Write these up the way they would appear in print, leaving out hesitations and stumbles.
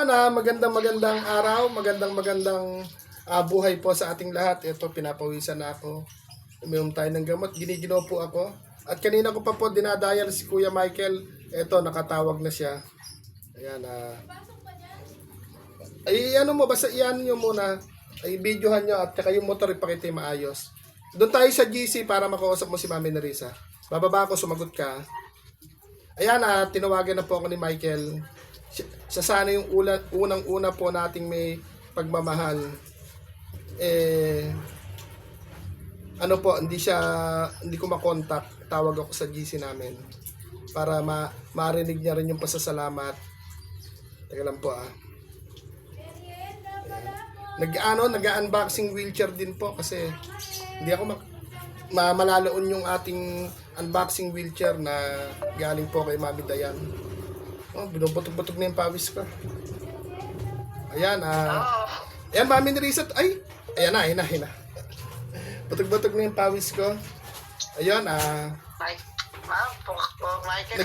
Ayun, magandang araw, magandang buhay po sa ating lahat. Ito, pinapawisan na ako. Uminom tayo ng gamot, giniginaw po ako. At kanina ko pa po dinadayal si Kuya Michael. Ito, nakatawag na siya. Ayan, ay ano mo, basta iyan nyo muna. Ay videohan nyo at saka yung motor ipakita yung maayos. Doon tayo sa GC para makausap mo si Mami Nerissa. Bababa ako, sumagot ka. Ayan, tinawagan na po ako ni Michael. Siya sana yung unang-una po nating may pagmamahal. Ano po, hindi ko makontak. Tawag ako sa GC namin para marinig niya rin yung pasasalamat. Teka lang po Nag-unboxing wheelchair din po kasi hindi ako malalaon yung ating unboxing wheelchair na galing po kay Mami Dayan. Binubutog-butog na yung pawis ko. Ayan, ayan, Mami Nerissa. Ay, ayan na. Butog-butog na yung pawis ko. Ayan,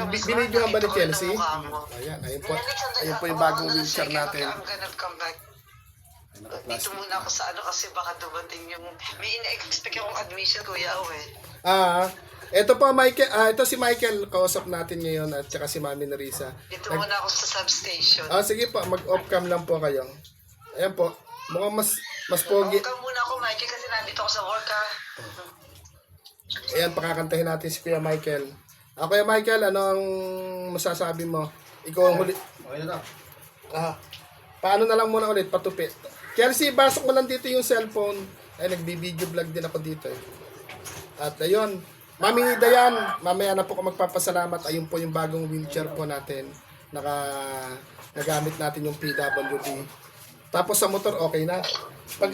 binidyohan ba ni Chelsea? Ayan, ayun po yung bagong wheelchair natin. Dito muna ako sa kasi baka dumating yung may ina-expect akong admission, Kuya Owe. Ito po Michael, ito si Michael kausap natin ngayon at saka si Mami Nerissa. Dito muna ako sa substation. Sige po, mag-off cam lang po kayo. Ayan po, mukhang mas pogi. Off cam muna ako, Michael, kasi nandito ako sa work Ayan, pakakantahin natin si Kuya Michael. Kuya Michael, ano ang masasabi mo? Ikaw ang huli. Okay na. Paano na lang muna ulit, patupit. Chelsea, basok mo lang dito yung cellphone. Ay, nagbi-video vlog din ako dito At ayun, Mami Dayan, mamaya na po ako magpapasalamat. Ayun po yung bagong wheelchair po natin. Nagamit natin yung PWD. Tapos sa motor, okay na. Pag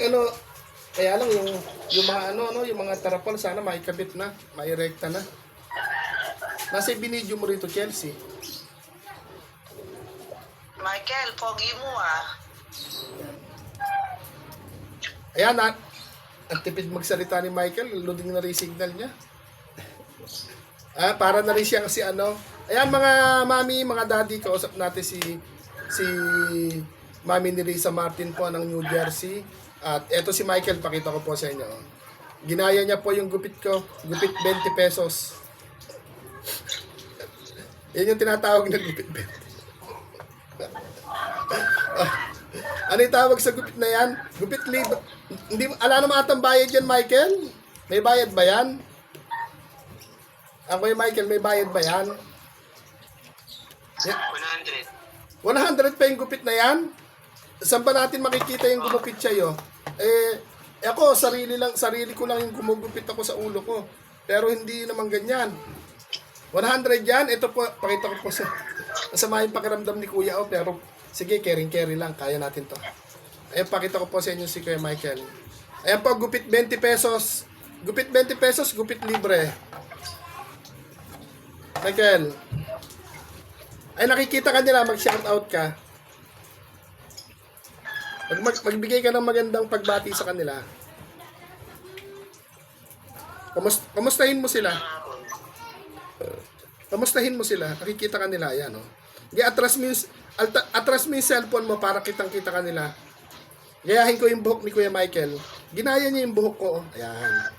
kaya lang yung mga yung mga tarapal sana maikabit na, mairekta na. Nasa binidyo mo rito, Chelsea. Michael, pogi mo Ayan, ang tipid magsalita ni Michael, loading na rin signal niya. Para na rin siyang si Ayan, mga mami, mga daddy, kausap natin si Mami Nerissa Martin po ng New Jersey. At eto si Michael, pakita ko po sa inyo. Ginaya niya po yung gupit ko, gupit 20 pesos. Yan yung tinatawag na gupit 20. Ano yung tawag sa gupit na yan? Gupit libre. Hindi, ala naman atang bayad yan, Michael? May bayad ba yan? Kuya Michael, may bayad ba yan? 100. 100 pa yung gupit na yan? Saan ba natin makikita yung gumupit sa'yo? Ako, sarili ko lang yung gumugupit ako sa ulo ko. Pero hindi naman ganyan. 100 yan. Ito po, pakita ko po sa masama yung pakiramdam ni Kuya pero sige, caring lang. Kaya natin to. Ayan, pakita ko po sa inyo si Kuya Michael. Ayan po, gupit 20 pesos. Gupit 20 pesos, gupit libre. Michael. Ay, nakikita ka nila, mag-shoutout ka. Magbigay ka ng magandang pagbati sa kanila. Kamustahin mo sila. Kamustahin mo sila. Nakikita ka nila, ayan atras mo yung cellphone mo para kitang-kita ka nila. Gayahin ko yung buhok ni Kuya Michael. Ginaya niya yung buhok ko. Ayan.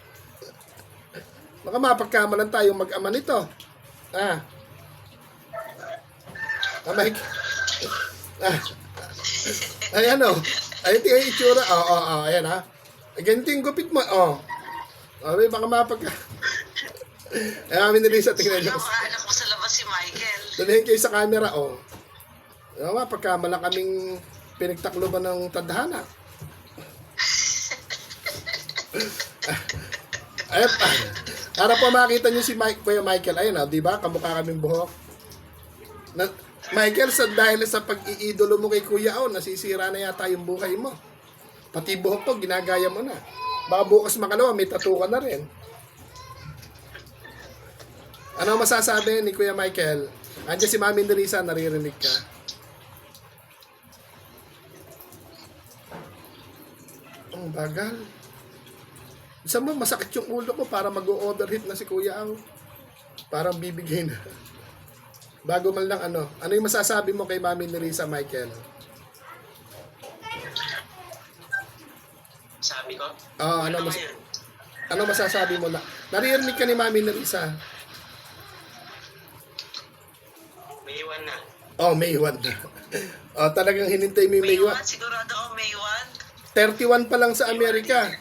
Baka mapagkamalan tayo mag-ama nito. Mike. Ayan Ayan yung itsura. Ayan Ganito yung gupit mo. Baka mapagka. Ayan, Mami Nerissa, tingnan nyo. Anak mo sa labas si Michael. Dalihin kayo sa camera, pagkamala kaming pinagtakloban ng tadhana. Ayun, para po makita nyo si Kuya Michael, ayun di ba? Kamukha kaming buhok. Michael, dahil sa pag-iidolo mo kay Kuya nasisira na yata yung buhay mo. Pati buhok ko, ginagaya mo na. Baka bukas makalawa, may tattoo ka na rin. Ano masasabi ni Kuya Michael? Andiyan si Mami Nerissa, naririnig ka. Ang bagal. Isa mo, masakit yung ulo ko para mag-overheat na si Kuya Parang bibigay na. Bago man lang ano yung masasabi mo kay Mami Nerissa, Michael? masasabi ko? Ano, naman yun? ano masasabi mo na? Naririnig ka ni Mami Nerissa. May iwan na. Oh, May 1 na. Talagang hinintay mo yung May May 1. 1, sigurado ako May 31 1. pa lang sa Amerika.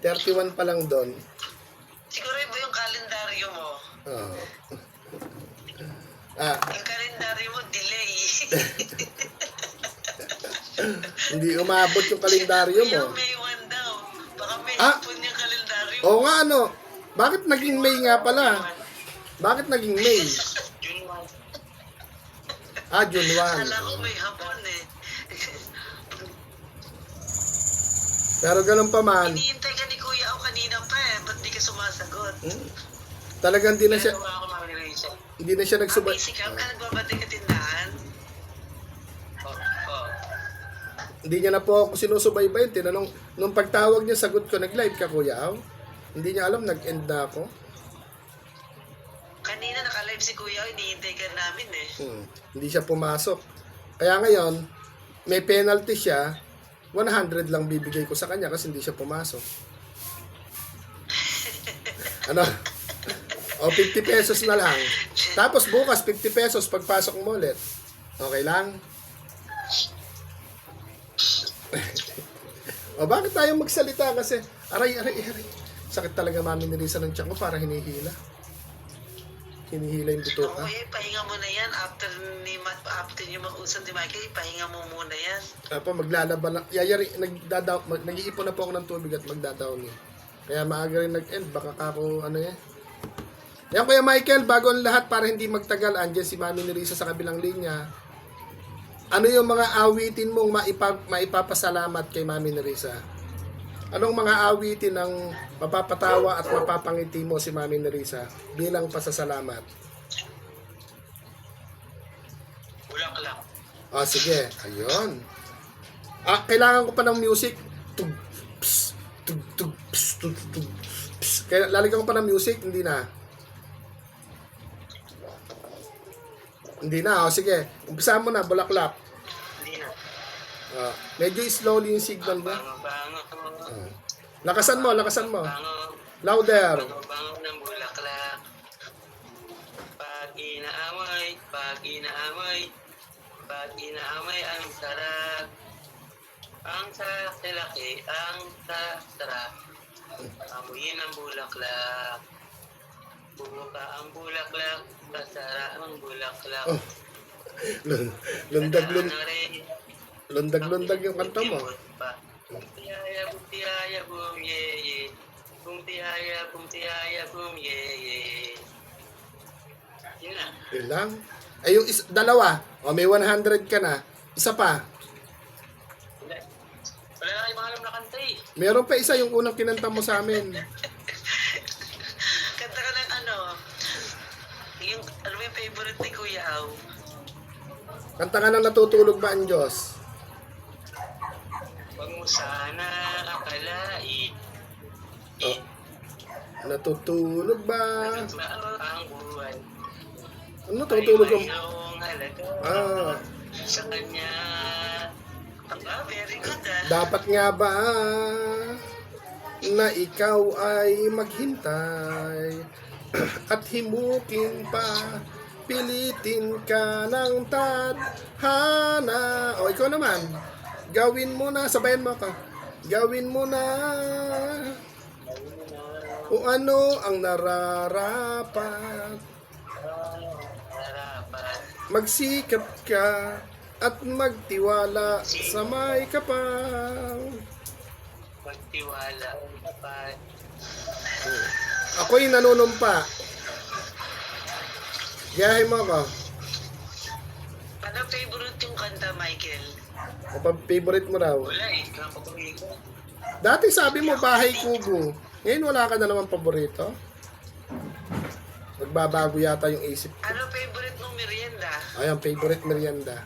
31 pa lang doon. Siguro iba yung kalendaryo mo. Oh. Yung kalendaryo mo, delay. Hindi umabot yung kalendaryo mo. Yung May 1 daw. Baka may Ah! hapon yung kalendaryo mo. Oo nga, ano? Bakit naging May nga pala? Bakit naging May? June 1. June 1. Akala ko may hapon eh. Pero ganun pa man, Hinihintay ka ni Kuya o kanina pa eh. Ba't di ka sumasagot? talagang hindi na siya, Pero ako Mami Nerissa. hindi na siya nagsubay. Busy ka? Nagbabati ka tindahan? Oo. Hindi niya na po ako sinusubaybayin. Tinanong, nung pagtawag niya, sagot ko, nag-live ka, Kuya Aw? Hindi niya alam, nag-end na ako. Kanina naka-live si Kuya, hinihintay ka namin eh. Hindi siya pumasok. Kaya ngayon, may penalty siya, 100 lang bibigay ko sa kanya kasi hindi siya pumasok. Ano? O, 50 pesos na lang. Tapos bukas, 50 pesos pagpasok mo ulit. Okay lang? O, bakit tayo magsalita? Kasi, aray. Sakit talaga Mami Nerissa ng tiyan ko para hinihila. Hinihila yung buto ka. Kuya, pahinga mo na yan. After niyo mag-usap ni Michael, pahinga mo muna yan. Maglalaba lang. Nag-iipon na po ako ng tubig at magdadaon eh. Kaya maaga rin nag-end. Baka ako, Yan, Kuya Michael, bago ang lahat para hindi magtagal, andyan si Mami Nerissa sa kabilang linya. Ano yung mga awitin mong maipapasalamat kay Mami Nerissa? Anong mga awitin ang mapapatawa at mapapangiti mo si Mami Nerissa bilang pasasalamat? Bulaklak. Sige. Ayun. Kailangan ko pa ng music. Tug, ps, tug, tug, ps, tug, tug, ps. Kaya lalagyan ko pa ng music, hindi na. Hindi na, sige. Umpisa mo na, bulaklak. Hindi na. Medyo slowly yung signal mo. Bango. Lakasan mo. Bango. Louder. Bango ng bulaklak. Pag inaamay, ang sarap. Ang sarap sa laki, ang sarap. Amuyin ang bulaklak. Bumuka ang bulaklak, kasara ang bulaklak. Lundag yung kanta mo. Bumtihaya, bum, ye. Bumtihaya, bum, ye. Yun na. Yun lang. Ay, yung dalawa. May 100 ka na. Isa pa. Wala na kayong alam na kanta eh. Meron pa isa yung unang kinanta mo sa amin. Kanta ka ng yung, mo yung favorite ni Kuya Aw? Kanta ka na natutulog ba ang Diyos? Huwag mo sana akalain. Natutulog ba? Ang buhay. Ano natutulog ang... Mayroong halaga sa kanya. Very good ah. Dapat nga ba na ikaw ay maghintay at himukin pa, pilitin ka ng tadhana. O, ikaw naman. Gawin mo na, sabayan mo ka. Gawin mo na kung ano ang nararapat. Magsikap ka at magtiwala sa may kapal. Magtiwala kapag Ako'y nanunumpa. Gayahin mo ako. Ano favorite yung kanta, Michael? Favorite mo raw. wala eh. Kapatuloy ko. Dati sabi mo bahay kubo. Ngayon wala ka na naman paborito. Nagbabago yata yung isip. Ano favorite mong merienda? Ay, ang favorite merienda.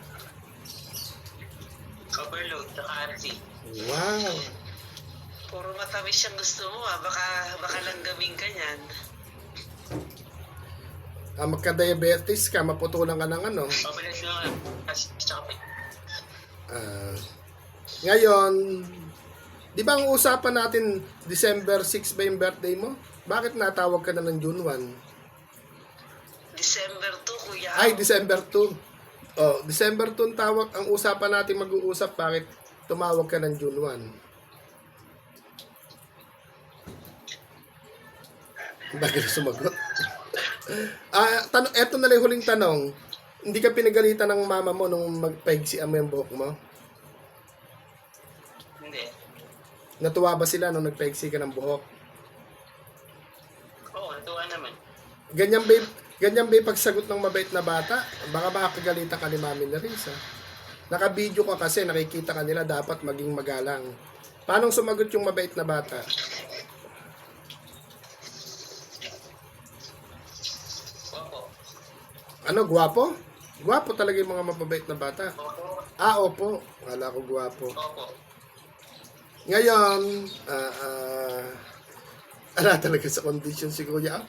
Overload, RC. Wow. Puro matamis yung gusto mo ah. Baka lang gaming ka niyan. Magka-diabetes ka, maputulan ka ng ano. Overload na nga. Tsaka Ngayon, Di ba ang usapan natin, December 6 ba yung birthday mo? Bakit natawag ka na ng June 1? December 2, kuya. Ay, December 2. Oh, December 2 ang tawag, ang usapan natin mag-uusap, bakit tumawag ka ng June 1? Bakit sumagot? Eto na lang yung huling tanong. Hindi ka pinagalitan ng mama mo nung magpaigsian mo yung buhok mo? Hindi. Natuwa ba sila nung nagpaigsi ka ng buhok? Oo, natuwa naman. Ganyan ba yung pagsagot ng mabait na bata? Baka makakagalitan ka ni Mami Nerissa. Naka-video ka kasi, nakikita ka nila, dapat maging magalang. Paano sumagot yung mabait na bata? Opo. Ano, gwapo? Gwapo talaga yung mga mababait na bata. Opo. Ah, opo. Wala ko gwapo. Opo. Ngayon, ala talaga sa condition si Kuya.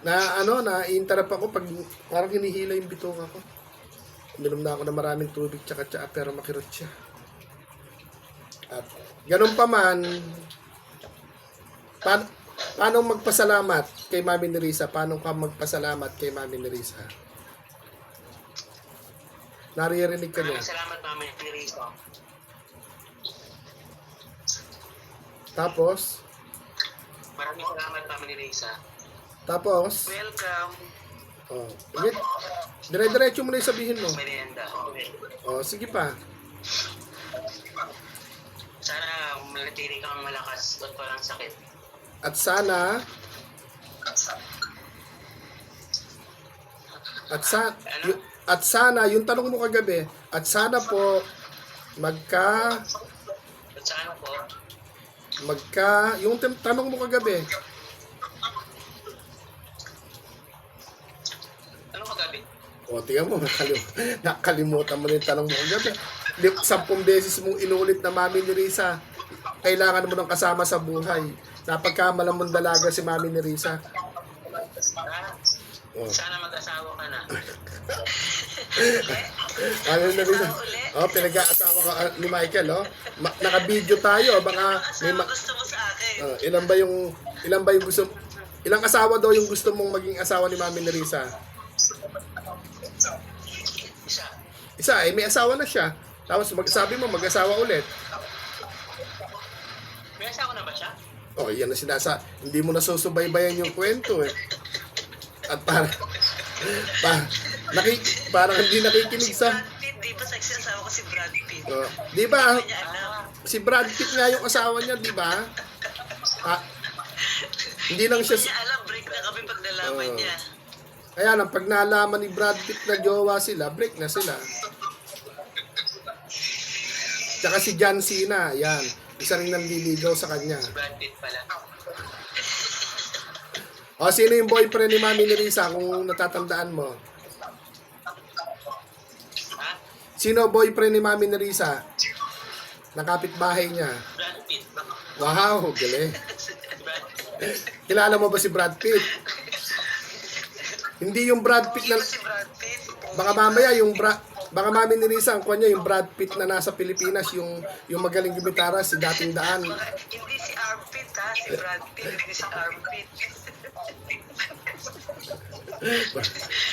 Na-interrupt ako pag parang hinihila yung bituka ko. Uminom na ako ng maraming tubig tsaka pero makirot siya. At ganun pa man, paano magpasalamat kay Mami Nerissa? Paano ka magpasalamat kay Mami Nerissa? Naririnig ka niya. Maraming salamat, Mami Nerissa. Tapos, Maraming salamat, Mami Nerissa. tapos, Welcome. oh, dire-diretso mo na yung sabihin mo. Merienda. Okay. Oh, sige pa. Sana manatili kang malakas at walang sakit. At sana, at sana, yung tanong mo kagabi, at sana po, At sana po, yung tanong mo kagabi, ano kagabi? o, tingnan mo, nakalimutan mo na yung tanong mo kagabi. 10 beses mong inulit na Mami Nerissa, kailangan mo ng kasama sa buhay. Napagkamalang mong dalaga si Mami Nerissa. Oh. Sana mag-asawa ka na. Ano na rin? Oh, pinag-aasawa ka ni Michael, oh. Naka-video tayo, baka may Gusto mo sa akin? ilan ba yung gusto, ilang asawa daw yung gusto mong maging asawa ni Mami Nerissa? Isa, may asawa na siya. Tapos sabi mo mag-asawa ulit. May asawa na ba siya? Oh, yan na hindi mo na susubaybayan yung kwento eh. At parang hindi nakikinig sa... Brad Pitt, di ba sexy asawa ko si Brad Pitt? Oh, di ba? Hindi niya alam. Si Brad Pitt nga yung asawa niya, di ba? Hindi lang Hindi siya... niya alam, break na kami pag nalaman niya. Kaya lang, pag nalaman ni Brad Pitt na jowa sila, break na sila. Tsaka si John Cena, yan. Isa rin nanliligaw sa kanya. Brad Pitt pala. O, sino yung boyfriend ni Mami Nerissa kung natatandaan mo? Ha? Sino boyfriend ni Mami Nerissa? Nakapit-bahay niya. Brad Pitt. Wow, galing. Brad Kilala mo ba si Brad Pitt? Hindi yung Brad Pitt na... Si Brad Pitt. Baka mamaya baka Mami Nerissa ang kanya yung Brad Pitt na nasa Pilipinas, yung magaling gitara, si Dating Daan. Hindi si Armpit ha, si Brad Pitt, hindi si Armpit.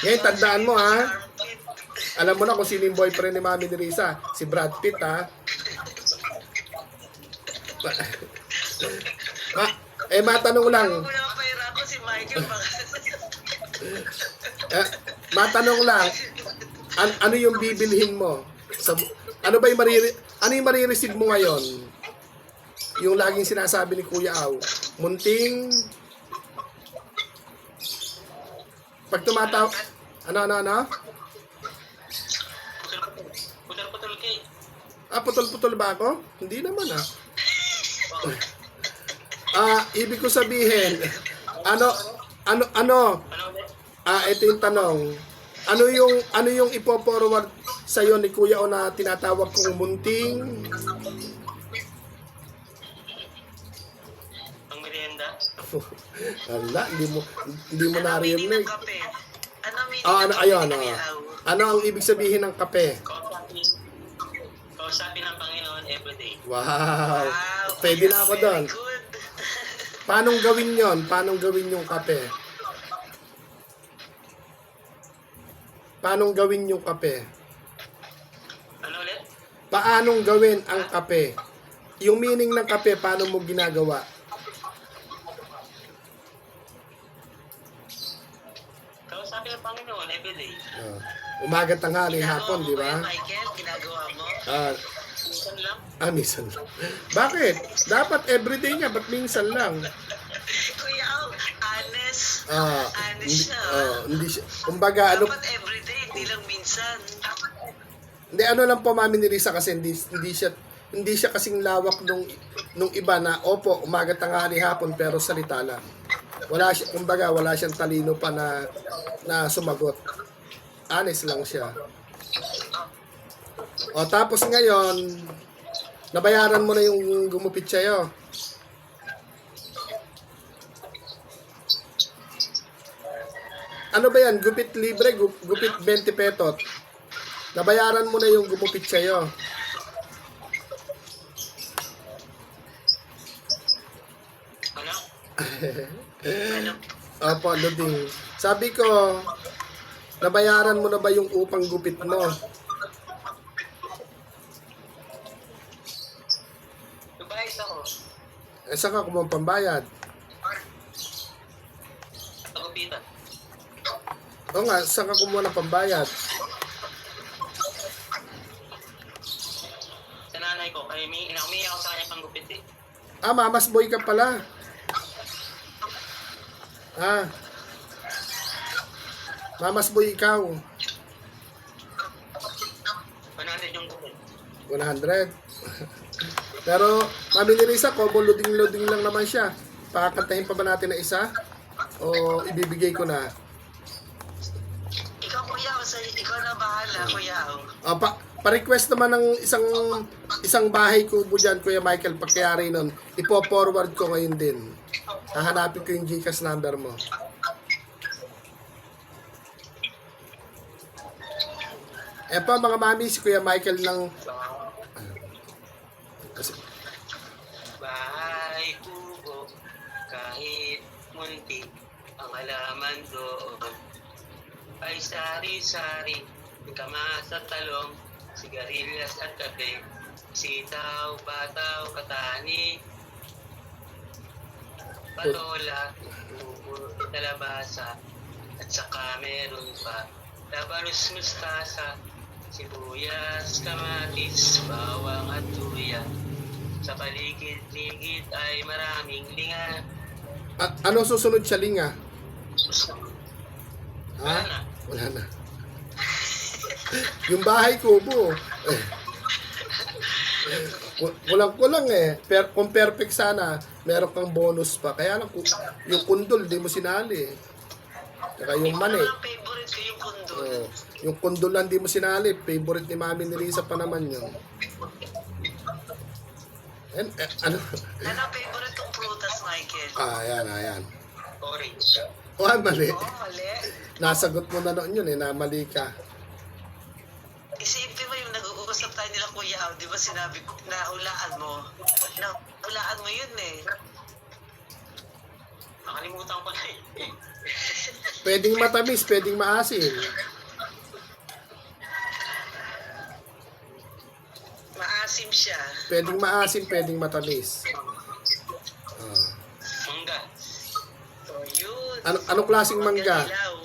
Ngayon, tandaan mo ha. Armpit. Alam mo na kung sino yung boyfriend ni Mami Nerissa. Si Brad Pitt ha. Matanong lang. Kung napahira ko si Michael, baka... Matanong lang. Ano yung bibilhin mo? Ano yung marireceive mo ngayon? Yung laging sinasabi ni Kuya Au. Munting... Pag tumataw... Ano? Putol-putol kay. Putol-putol ba ako? Hindi naman ibig ko sabihin, ano, ito yung tanong. Ano yung ipo-forward sa'yo ni Kuya O na tinatawag kong munting? Ang merienda. Wala, hindi mo narinig. ng kape? Ano meaning Ano, ng ayun, kape, Kuya Au? Ano ang ibig sabihin ng kape? Kausapin ng Panginoon everyday. Wow. Wow, Pwede na ako doon. Very good. Paanong gawin yon? Paanong gawin yung kape? Paanong gawin yung kape? Ano ulit? Paanong gawin ang kape? Yung meaning ng kape, paano mo ginagawa? Kausapin ang Panginoon everyday. Umaga, tanghali, hapon, di ba? Michael, ginagawa mo? Minsan lang. Minsan. Bakit? Dapat everyday nga, ba't minsan lang? Kuya Al, honest. Honest Hindi, siya. hindi siya. Kumbaga, ano, Dapat everyday, hindi lang minsan. hindi, ano lang po, Mami ni Risa, kasi hindi siya kasing lawak nung iba na, opo, umaga, tanghali, hapon, pero salita lang. Wala siya, kumbaga, wala siyang talino pa na sumagot. Honest lang siya. O, tapos ngayon, nabayaran mo na yung gumupit sa'yo. Ano ba yan? Gupit libre, gupit 20 petot. Nabayaran mo na yung gumupit sa'yo. Ano? Ano? Opo, Luding. Sabi ko, nabayaran mo na ba yung upang gupit mo? Dubayis ako. Saan ka kung pambayad? Tagupitan. Oo nga, saan ka kumuha ng pambayad? Sa nanay ko, kaya umiiyak ako sa kanya panggupit eh. Mamas boy ka pala. Mamas boy ikaw. 100 yung gupit. 100. Pero, Mami ni Risa, kobo loading lang naman siya. Pakakantahin pa ba natin na isa? O ibibigay ko na? Ikaw, Kuya Al, ikaw na bahala, Kuya Al. Pa-request naman ng isang bahay kubo dyan, Kuya Michael, pagkayari nun. Ipo-forward ko ngayon din. Hahanapin ko yung Gcash number mo. Pa mga mami, si Kuya Michael ng... Bahay kubo, kahit munti, ang halaman doon ay sari-sari, kamasa talong, sigarilyas at kape, sitaw, bataw, katani, patola, talabasa, at saka meron pa labanos, mustasa, sibuyas, kamatis, bawang at luya. Sa paligid-ligid ay maraming linga. Ano susunod siya, Linga? Wala na. Wala na. Yung bahay kubo. Kulang-kulang eh. Kung perfect sana, meron kang bonus pa. Kaya lang, yung kundol, di mo sinali. Saka yung mani. Ang favorite ko yung kundol. Yung kundol lang di mo sinali. Favorite ni Mami ni Risa pa naman yun. Ano? Ano ang favorite kong prutas, Michael? Ayan. Orange. Mali. Mali. Nasagot mo na noon yun eh, na mali ka. Isipin mo yung nag-uusap tayo nila, Kuya Al, di ba sinabi ko, nahulaan mo? Nahulaan mo yun eh. Nakalimutan ko na eh. Pwedeng matamis, pwedeng maasim. Maasim siya. Pwedeng maasim, pwedeng matamis. Mangga. So, yun. Anong klaseng mangga? Dilaw.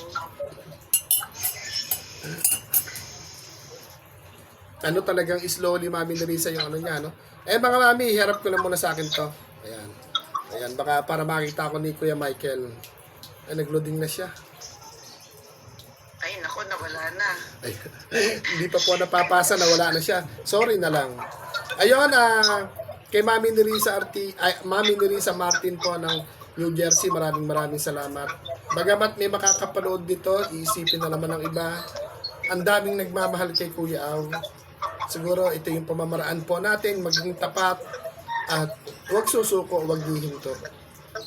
Ano talagang slowly, Mami ni Risa, yung ano niya, no? Mga mami, harap ko na muna sa akin to. Ayan, baka para makita ko ni Kuya Michael. Nag-loading na siya. Ay, naku, nawala na. Ay, hindi pa po napapasa, nawala na siya. Sorry na lang. Ayun, kay Mami ni Risa Martin po ng New Jersey, maraming salamat. Bagamat may makakapanood dito, iisipin na naman ng iba. Ang daming nagmamahal kay Kuya Al. Siguro ito yung pamamaraan po natin, maging tapat at huwag susuko, huwag hihinto.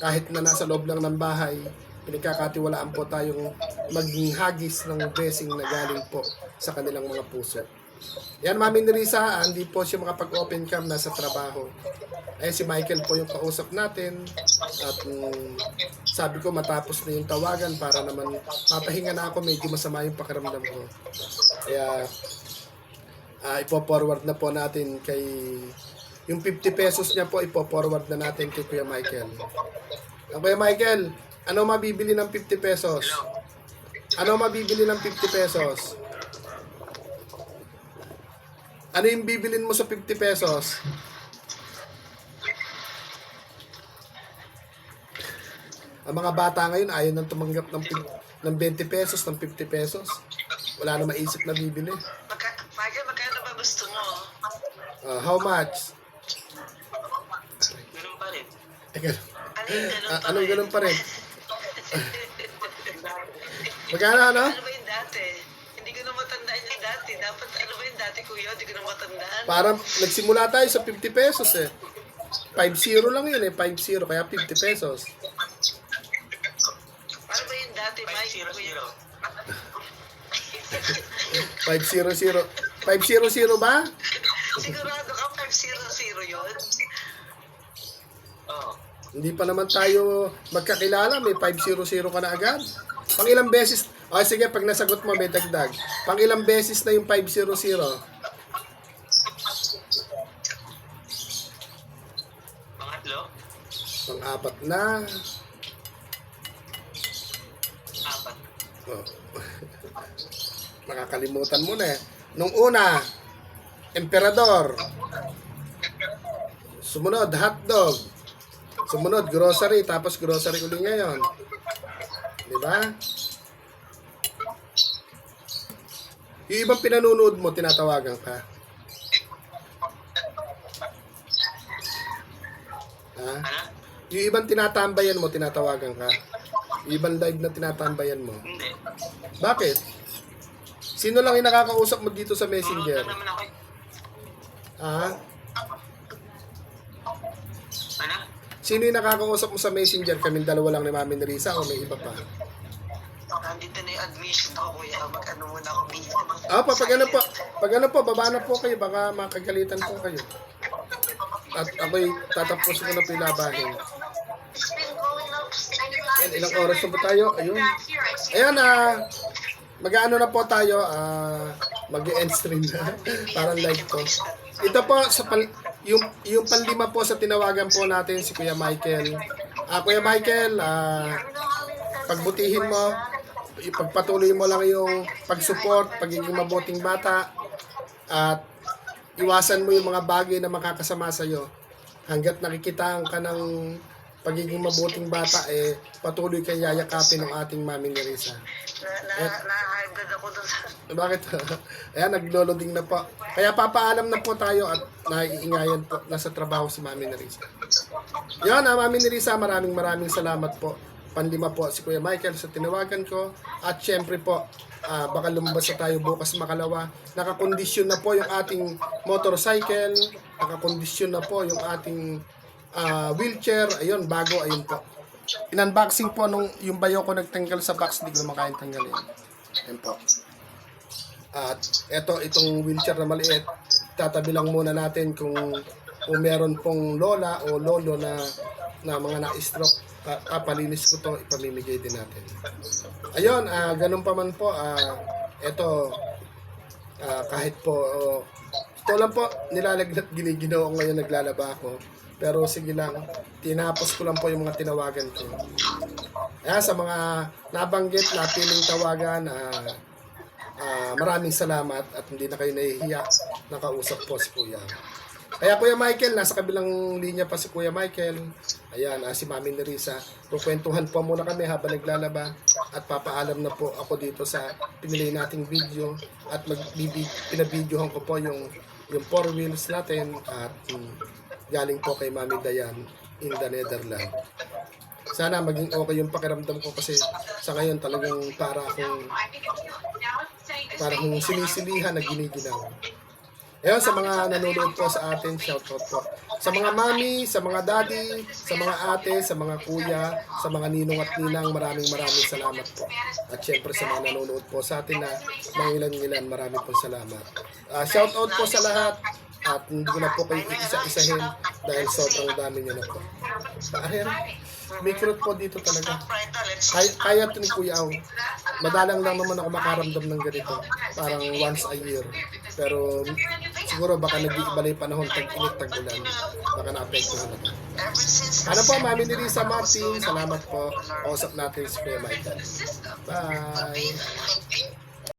Kahit na nasa loob lang ng bahay, pinagkakatiwalaan po tayong maging hagis ng blessing na galing po sa kanilang mga puso. Yan, Mami Nerissa, hindi po siya makapag-open cam, nasa trabaho. Eh, si Michael po yung kausap natin. At sabi ko, matapos na yung tawagan para naman mapahinga na ako, medyo masama yung pakiramdam ko. Kaya, ipo-forward na po natin kay... Yung 50 pesos niya po, ipo-forward na natin kay Kuya Michael. Kuya Michael, ano mabibili ng 50 pesos? Ano mabibili ng 50 pesos? Ano yung bibilin mo sa 50 pesos? Ang mga bata ngayon ayaw nang tumanggap ng 20 pesos, ng 50 pesos. Wala na maisip na bibili. Magkano ba gusto mo? How much? Ganun pa rin. Ano yung ganun pa Anong rin? ganun pa rin? Magkano ano? Ano ba yung dati? Hindi ko na matandaan yung dati. Dapat ano ba yung dati, kuya? Hindi ko na matandaan. Parang nagsimula tayo sa 50 pesos eh. 5-0 lang yun eh. 5-0 kaya 50 pesos. Ano ba yung dati, Mike? 5-0-0. 5-0-0. 5-0-0 ba? Sigurado ka 500 yun? Oo. Hindi pa naman tayo magkakilala. May 5-0-0 ka na agad. Pang ilang beses... O sige, pag nasagot mo, may dagdag. Pang ilang beses na yung 5-0-0? Pangatlo? Pang-apat na. 4. Oh. Makakalimutan mo na eh. Nung una, emperador. Sumunod, hotdog. Sumunod, grocery. Tapos grocery uli ngayon. Di ba? Yung ibang pinanunood mo, tinatawagan ka. Ha? Ano? Yung ibang tinatambayan mo, tinatawagan ka. Yung ibang live na tinatambayan mo. Hindi. Bakit? Sino lang yung nakakausap mo dito sa Tulog Messenger? lang naman ako. Ha? Ano? Sino yung nakakausap mo sa Messenger? Kaming dalawa lang ni Mami Nerissa o may iba pa? Nandito na yung admission ko, kuya. Mag-ano muna ako dito. Pag ano po, baba na po kayo. Baka makagalitan po kayo. At ako'y tatapos ko na pilabahin. Yan, ilang oras na ba tayo? Ayun. Ayan, mag-ano na po tayo. Mag-end stream na. Parang live po. Ito po, yung panlima po sa tinawagan po natin si Kuya Michael. Kuya Michael, pagbutihin mo, ipagpatuloy mo lang yung pag-support, pagiging mabuting bata, at iwasan mo yung mga bagay na makakasama sa'yo. Hanggat nakikita ka ng pagiging mabuting bata, patuloy kang yayakapin ng ating Mami Nerissa. Na-high blood ako doon sa... Bakit? Ayan, nagloloding na po. Kaya papaalam na po tayo at naiingayan po. Nasa trabaho si Mami Nerissa. Yan, Mami Nerissa, maraming salamat po. Panlima po si Kuya Michael sa tinawagan ko. At syempre po, baka lumabas na tayo bukas makalawa. Nakakondisyon na po yung ating motorcycle. Nakakondisyon na po yung ating wheelchair. Ayun, bago, ayun po. In-unboxing po nung yung bayo ko nagtanggal sa box, hindi ko na makain tanggalin. Ayun po. At itong wheelchair na maliit, tatabi lang muna natin kung meron pong lola o lolo na mga na-stroke. Papalinis ko to, ipamimigay din natin. Ayun, ganun pa man po, kahit po, ito lang po, nilalagnat giniginaw ko ngayon, naglalaba ako. Pero sige lang, tinapos ko lang po yung mga tinawagan ko. Sa mga nabanggit na piling tawagan, maraming salamat at hindi na kayo nahihiya, nakausap po si Kuya. Kaya Kuya Michael, nasa kabilang linya pa si Kuya Michael. Ayan, si Mami Nerissa. Kukwentuhan po muna kami habang naglalaba. At papaalam na po ako dito sa pinili nating video. At pinabidyohan ko po yung 4 wheels natin. At galing po kay Mami Dayan in the Netherlands. Sana maging okay yung pakiramdam ko kasi sa ngayon talagang para akong sinisilihan na giniginaw. Ayun, sa mga nanonood po sa atin, shoutout po. Sa mga mami, sa mga daddy, sa mga ate, sa mga kuya, sa mga ninong at ninang, maraming salamat po. At syempre sa mga nanonood po sa atin na mangilan-ngilan, maraming po salamat. Shoutout po sa lahat. At hindi ko na po kayo isa-isahin dahil sobrang dami nyo na po. Ayan, may fruit po dito talaga. Kaya ito ni Kuya Aw. Madalang lang naman ako makaramdam ng ganito. Parang once a year. Pero siguro baka nag-iibalay panahon, tag-init, tag-ulan. Baka na-apektuhan na po. Ano po, Mami ni Risa Martin, salamat po. Kausap natin si Kuya Michael. Bye!